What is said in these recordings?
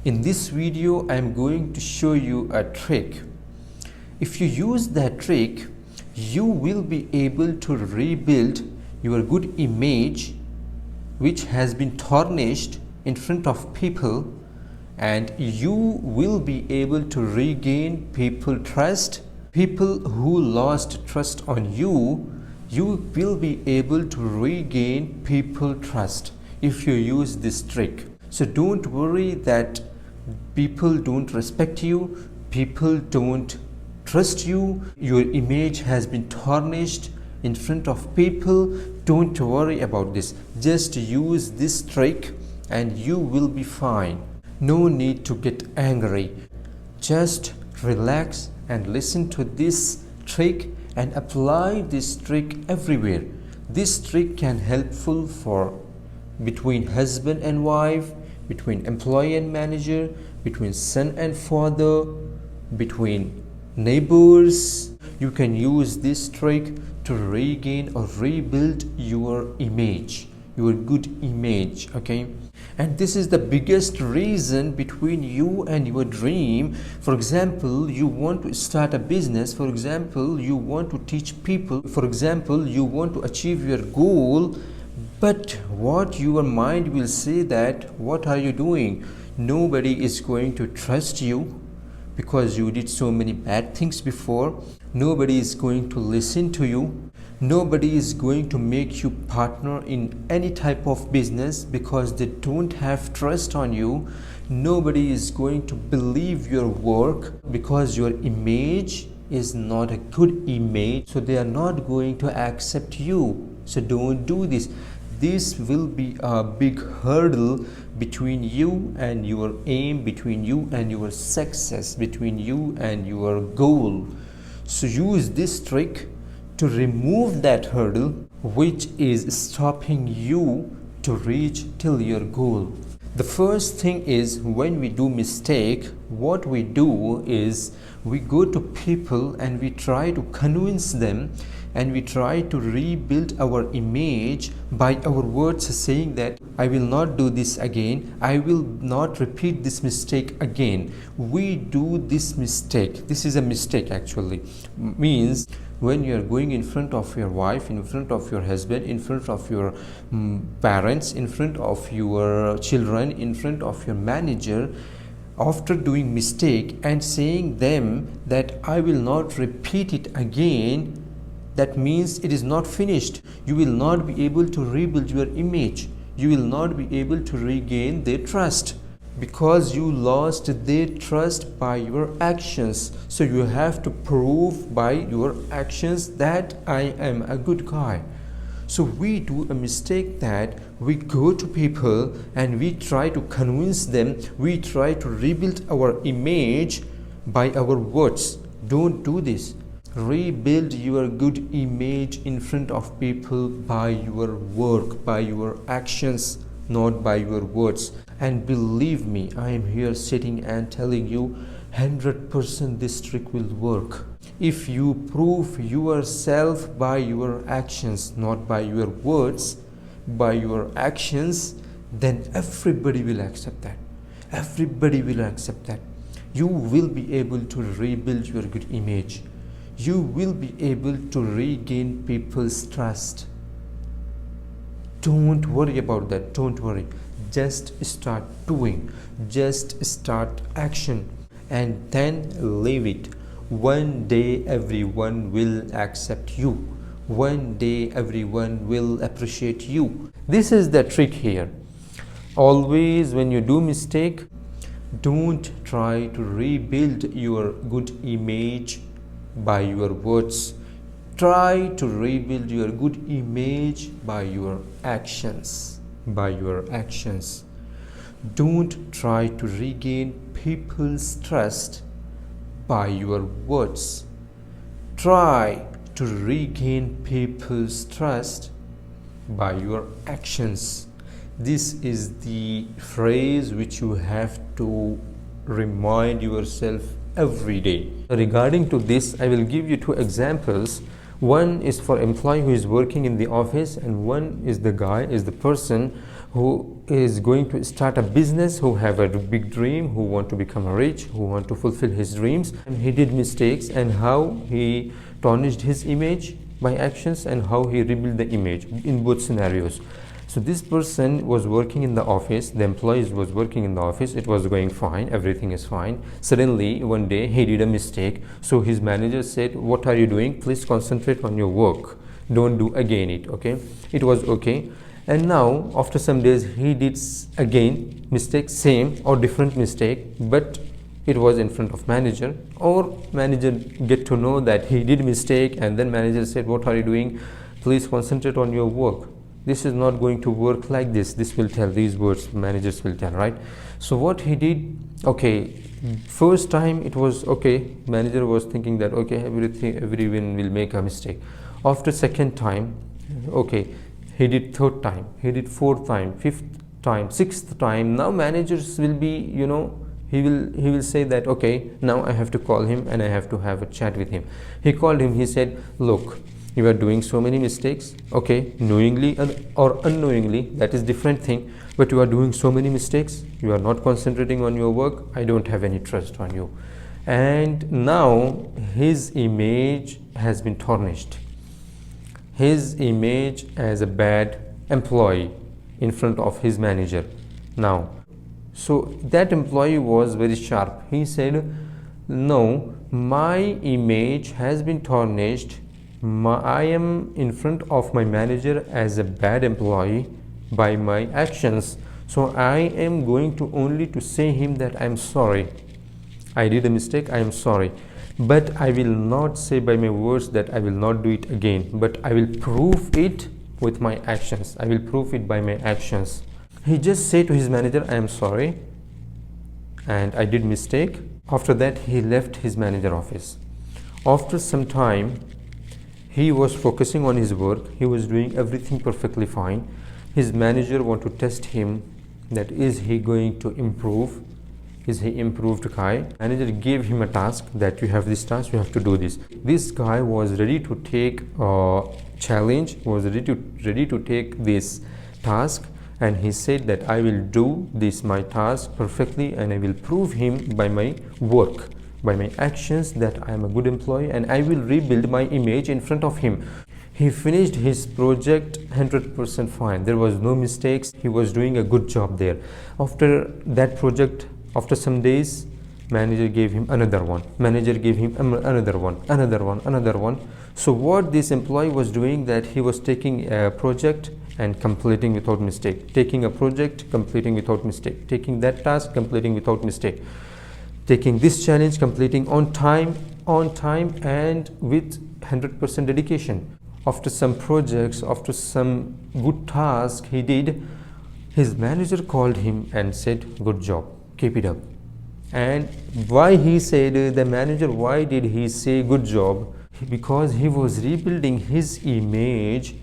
In this video, I am going to show you a trick. If you use that trick, you will be able to rebuild your good image which has been tarnished in front of people, and you will be able to regain people trust. People who lost trust on you, you will be able to regain people trust if you use this trick. So don't worry that people don't respect you, people don't trust you, your image has been tarnished in front of people. Don't worry about this. Just use this trick and you will be fine. No need to get angry. Just relax and listen to this trick and apply this trick everywhere. This trick can helpful for between husband and wife, between employee and manager, between son and father, between neighbors. You can use this trick to regain or rebuild your image, your good image, okay? And this is the biggest reason between you and your dream. For example, you want to start a business. For example, you want to teach people. For example, you want to achieve your goal. But what your mind will say that, what are you doing? Nobody is going to trust you because you did so many bad things before. Nobody is going to listen to you. Nobody is going to make you partner in any type of business because they don't have trust on you. Nobody is going to believe your work because your image is not a good image. So they are not going to accept you. So don't do this. This will be a big hurdle between you and your aim, between you and your success, between you and your goal. So use this trick to remove that hurdle which is stopping you to reach till your goal. The first thing is, when we do mistake, what we do is we go to people and we try to convince them, and we try to rebuild our image by our words, saying that I will not do this again, I will not repeat this mistake again. We do this mistake. This is a mistake actually. Means when you are going in front of your wife, in front of your husband, in front of your parents, in front of your children, in front of your manager, after doing mistake and saying them that I will not repeat it again, that means it is not finished. You will not be able to rebuild your image. You will not be able to regain their trust because you lost their trust by your actions. So you have to prove by your actions that I am a good guy. So we do a mistake that we go to people and we try to convince them, we try to rebuild our image by our words. Don't do this. Rebuild your good image in front of people by your work, by your actions, not by your words. And believe me, I am here sitting and telling you 100% this trick will work. If you prove yourself by your actions, not by your words, by your actions, then everybody will accept that. Everybody will accept that. You will be able to rebuild your good image. You will be able to regain people's trust. Don't worry about that. Don't worry. Just start doing. Just start action and then leave it. One day everyone will accept you. One day everyone will appreciate you. This is the trick here. Always when you do mistake, don't try to rebuild your good image by your words. Try to rebuild your good image by your actions. By your actions. Don't try to regain people's trust by your words. Try to regain people's trust by your actions. This is the phrase which you have to remind yourself every day. Regarding to this, I will give you two examples. One is for employee who is working in the office, and one is the person who is going to start a business, who have a big dream, who want to become rich, who want to fulfill his dreams. And he did mistakes, and how he tarnished his image by actions, and how he rebuilt the image in both scenarios. So this person was working in the office, the employees was working in the office, it was going fine, everything is fine. Suddenly one day he did a mistake. So his manager said, what are you doing? Please concentrate on your work, don't do again it. Okay, it was okay. And now after some days he did again mistake, same or different mistake, but it was in front of manager, or manager get to know that he did mistake, and then manager said, what are you doing? Please concentrate on your work. This is not going to work like this. This will tell, these words managers will tell, right? So what he did, okay, first time it was okay, manager was thinking that okay, everyone will make a mistake. After second time, okay, he did third time, he did fourth time, fifth time, sixth time. Now managers will be, you know, he will say that okay, now I have to call him and I have to have a chat with him. He called him, he said, look, you are doing so many mistakes, okay, knowingly or unknowingly, that is different thing, but you are doing so many mistakes, you are not concentrating on your work, I don't have any trust on you. And now his image has been tarnished, his image as a bad employee in front of his manager. Now, so that employee was very sharp. He said, no, my image has been tarnished. I am in front of my manager as a bad employee by my actions. So I am going to only to say him that I am sorry, I did a mistake, I am sorry. But I will not say by my words that I will not do it again, but I will prove it with my actions. I will prove it by my actions. He just said to his manager, I am sorry and I did mistake. After that he left his manager office. After some time he was focusing on his work, he was doing everything perfectly fine. His manager want to test him that is he going to improve, is he improved guy. Manager gave him a task that you have this task, you have to do this. This guy was ready to take a challenge, was ready to take this task, and he said that I will do this my task perfectly and I will prove him by my work, by my actions that I am a good employee, and I will rebuild my image in front of him. He finished his project 100% fine, there was no mistakes, he was doing a good job there. After that project, after some days, manager gave him another one, manager gave him another one. So what this employee was doing, that he was taking a project and completing without mistake, taking a project, completing without mistake, taking that task, completing without mistake, taking this challenge, completing on time and with 100% dedication. After some projects, after some good task he did, his manager called him and said, good job, keep it up. And why he said, the manager, why did he say good job? Because he was rebuilding his image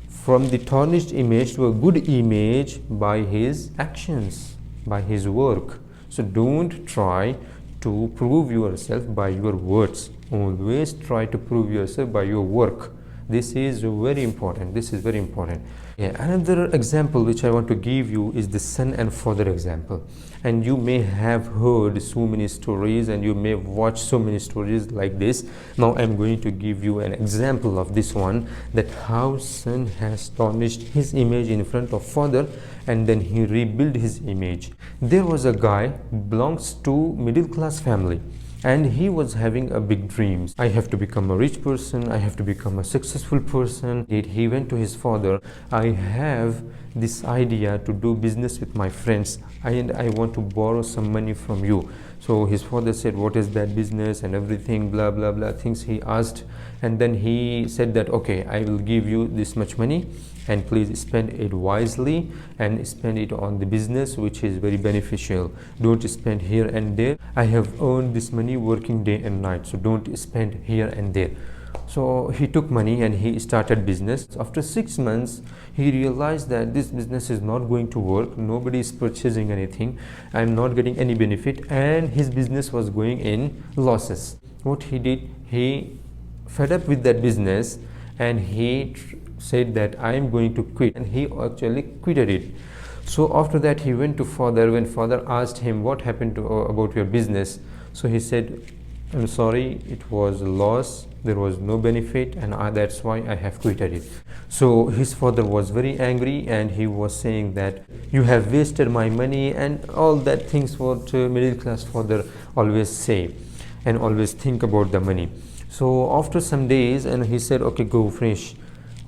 from the tarnished image to a good image by his actions, by his work. So don't try to prove yourself by your words, always try to prove yourself by your work. This is very important, this is very important. Another example which I want to give you is the son and father example. And you may have heard so many stories and you may watch so many stories like this. Now I'm going to give you an example of this one, that how son has tarnished his image in front of father and then he rebuilt his image. There was a guy belongs to middle class family, and he was having a big dreams. I have to become a rich person, I have to become a successful person. He went to his father, I have this idea to do business with my friends and I want to borrow some money from you. So his father said, what is that business and everything, blah blah blah things he asked. And then he said that okay, I will give you this much money and please spend it wisely and spend it on the business which is very beneficial. Don't spend here and there. I have earned this money working day and night, so don't spend here and there. So he took money and he started business. After 6 months he realized that this business is not going to work, nobody is purchasing anything, I'm not getting any benefit, and his business was going in losses. What he did, he fed up with that business and he said that I am going to quit, and he actually quitted it. So after that he went to father. When father asked him what happened to about your business, so he said, I'm sorry, it was a loss, there was no benefit, and that's why I have quitted it. So his father was very angry, and he was saying that you have wasted my money, and all that things what middle class father always say and always think about the money. So after some days, and he said, okay, go finish.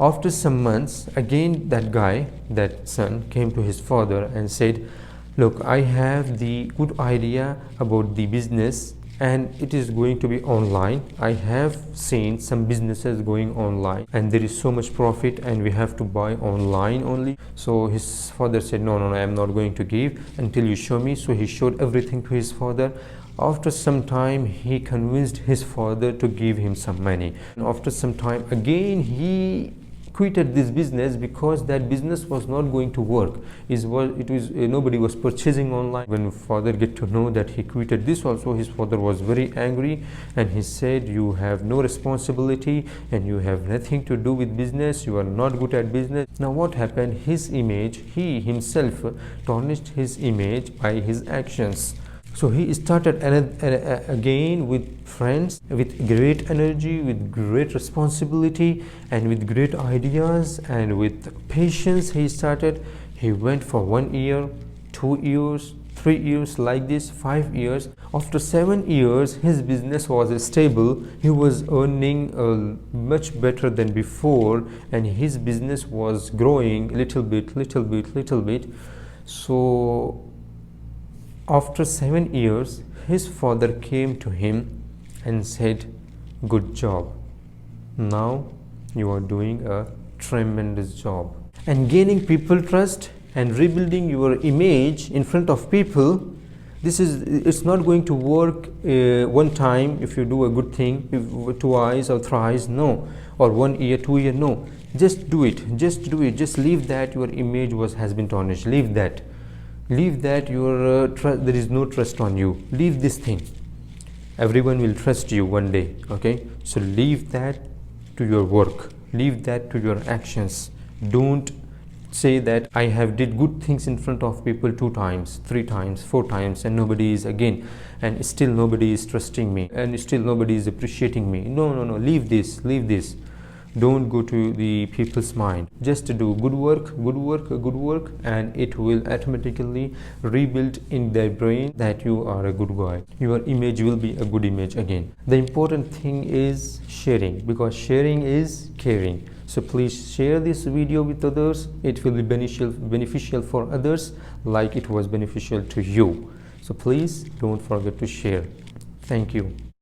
After some months, again that guy, that son, came to his father and said, look, I have the good idea about the business, and it is going to be online. I have seen some businesses going online, and there is so much profit, and we have to buy online only. So his father said, no, I am not going to give until you show me. So he showed everything to his father. After some time, he convinced his father to give him some money. And after some time, again he quitted this business because that business was not going to work. Nobody was purchasing online. When father get to know that he quitted this also, his father was very angry, and he said, you have no responsibility and you have nothing to do with business, you are not good at business. Now what happened? His image, he himself tarnished his image by his actions. So he started again with friends, with great energy, with great responsibility, and with great ideas, and with patience. He went for 1 year, 2 years, 3 years, like this, 5 years. After 7 years, his business was stable. He was earning much better than before, and his business was growing little bit. So after 7 years, his father came to him and said, good job, now you are doing a tremendous job. And gaining people trust and rebuilding your image in front of people, it's not going to work one time if you do a good thing, twice or thrice, no, or 1 year, 2 year, no. Just do it, just leave that your image has been tarnished. Leave that your there is no trust on you. Leave this thing. Everyone will trust you one day, okay? So leave that to your work, leave that to your actions. Don't say that I have did good things in front of people 2 times, 3 times, 4 times, and nobody is again, and still nobody is trusting me, and still nobody is appreciating me. No, leave this. Don't go to the people's mind. Just do good work, and it will automatically rebuild in their brain that you are a good guy. Your image will be a good image again. The important thing is sharing, because sharing is caring. So please share this video with others. It will be beneficial for others like it was beneficial to you. So please don't forget to share. Thank you.